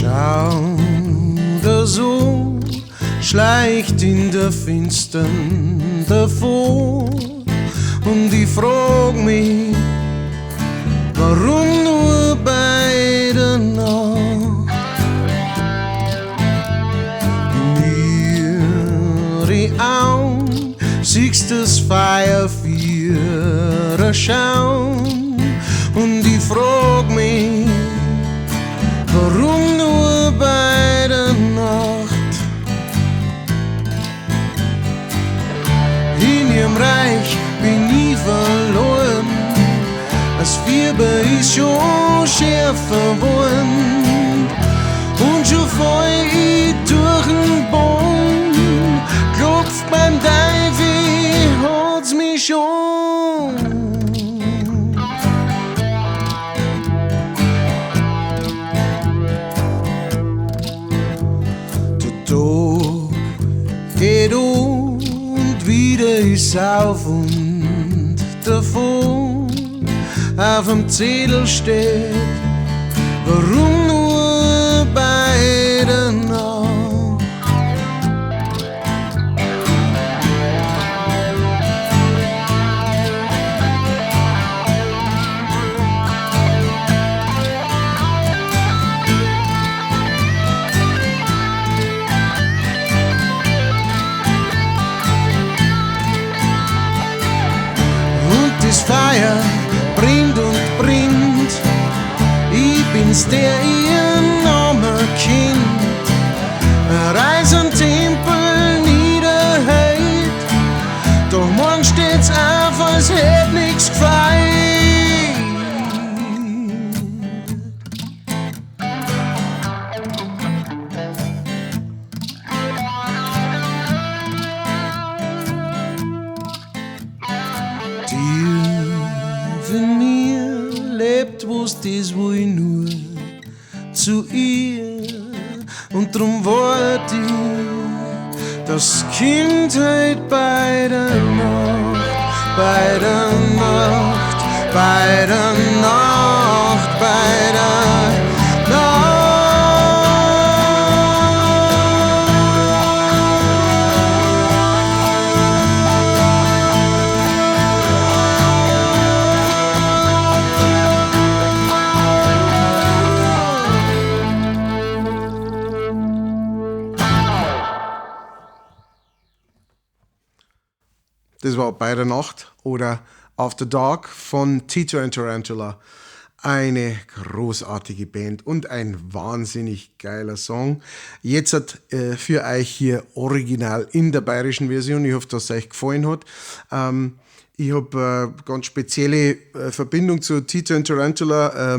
Schau, der Sohn schleicht in der Finstern davor und ich frag mich, warum nur bei der Nacht? In ihre Augen siehst das Feuer für schauen und ich frag mich, warum nur bei der Nacht? In ihrem Reich bin ich verloren, das Fieber ist schon schärfer geworden und schon voll ich durch den Boden, klopft beim Teufel, hat's mich schon. Der Tag geht und wieder ist auf und davon. Auf dem Zettel steht, warum nur bei der Nacht? Und das Feuer brennt und brennt, ich bin's, der ihr Name kennt. Reis und Tempel niederhält, doch morgen steht's auf, als hätt nix gefeiert. In mir lebt, wo's das wohl nur zu ihr, und drum wart ich, das Kind halt bei der Nacht, bei der Nacht, bei der Nacht, bei der Nacht. Das war Bei der Nacht oder After Dark von Tito and Tarantula. Eine großartige Band und ein wahnsinnig geiler Song. Jetzt für euch hier original in der bayerischen Version. Ich hoffe, dass es euch gefallen hat. Ich habe ganz spezielle Verbindung zu Tito and Tarantula.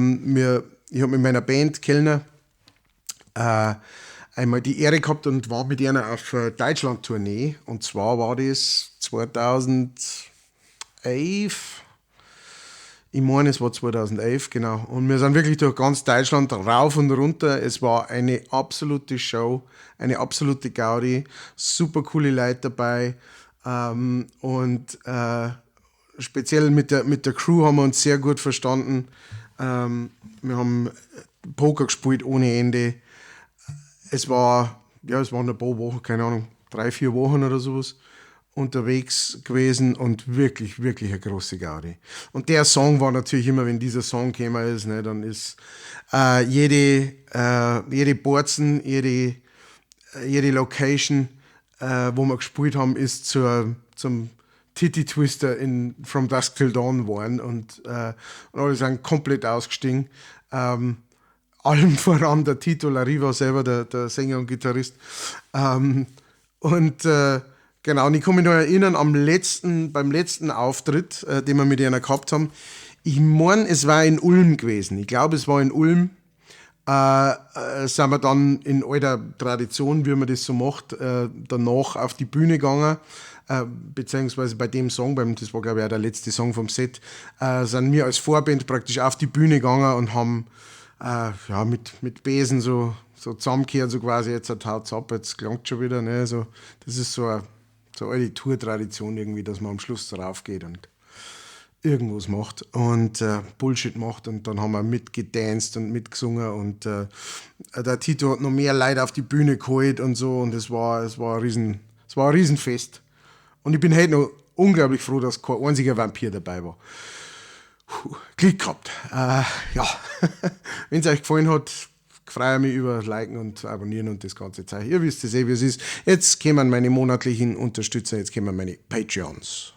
Ich habe mit meiner Band Kellner einmal die Ehre gehabt und war mit einer auf Deutschland-Tournee. Und zwar war das 2011. Ich meine, es war 2011, genau. Und wir sind wirklich durch ganz Deutschland rauf und runter. Es war eine absolute Show, eine absolute Gaudi. Super coole Leute dabei. Speziell mit der Crew haben wir uns sehr gut verstanden. Wir haben Poker gespielt ohne Ende. Es waren ein paar Wochen, keine Ahnung, 3-4 Wochen oder sowas unterwegs gewesen und wirklich, wirklich eine große Gaudi. Und der Song war natürlich immer, wenn dieser Song gekommen ist, ne, dann ist jede Borzen, jede Location, wo wir gespielt haben, ist zum Titty Twister in From Dusk Till Dawn geworden und alle sind komplett ausgestiegen. Allem voran der Tito Larriva selber, der Sänger und Gitarrist. Genau, und ich kann mich noch erinnern, beim letzten Auftritt, den wir mit einer gehabt haben, ich meine, es war in Ulm gewesen. Ich glaube, es war in Ulm. Sind wir dann in alter Tradition, wie man das so macht, danach auf die Bühne gegangen, beziehungsweise bei dem Song, das war glaube ich auch der letzte Song vom Set, sind wir als Vorband praktisch auf die Bühne gegangen und haben mit Besen so zusammengehört, so quasi, jetzt haut's ab, jetzt klangt schon wieder, ne, so, das ist so eine alte Tour-Tradition irgendwie, dass man am Schluss drauf geht und irgendwas macht und Bullshit macht und dann haben wir mitgedanced und mitgesungen und der Tito hat noch mehr Leute auf die Bühne geholt und so und es war ein Riesenfest. Und ich bin heute noch unglaublich froh, dass kein einziger Vampir dabei war. Glück gehabt. Ja, wenn es euch gefallen hat, freue ich mich über Liken und Abonnieren und das ganze Zeug. Ihr wisst es wie es ist. Jetzt kommen meine monatlichen Unterstützer, jetzt kommen meine Patreons.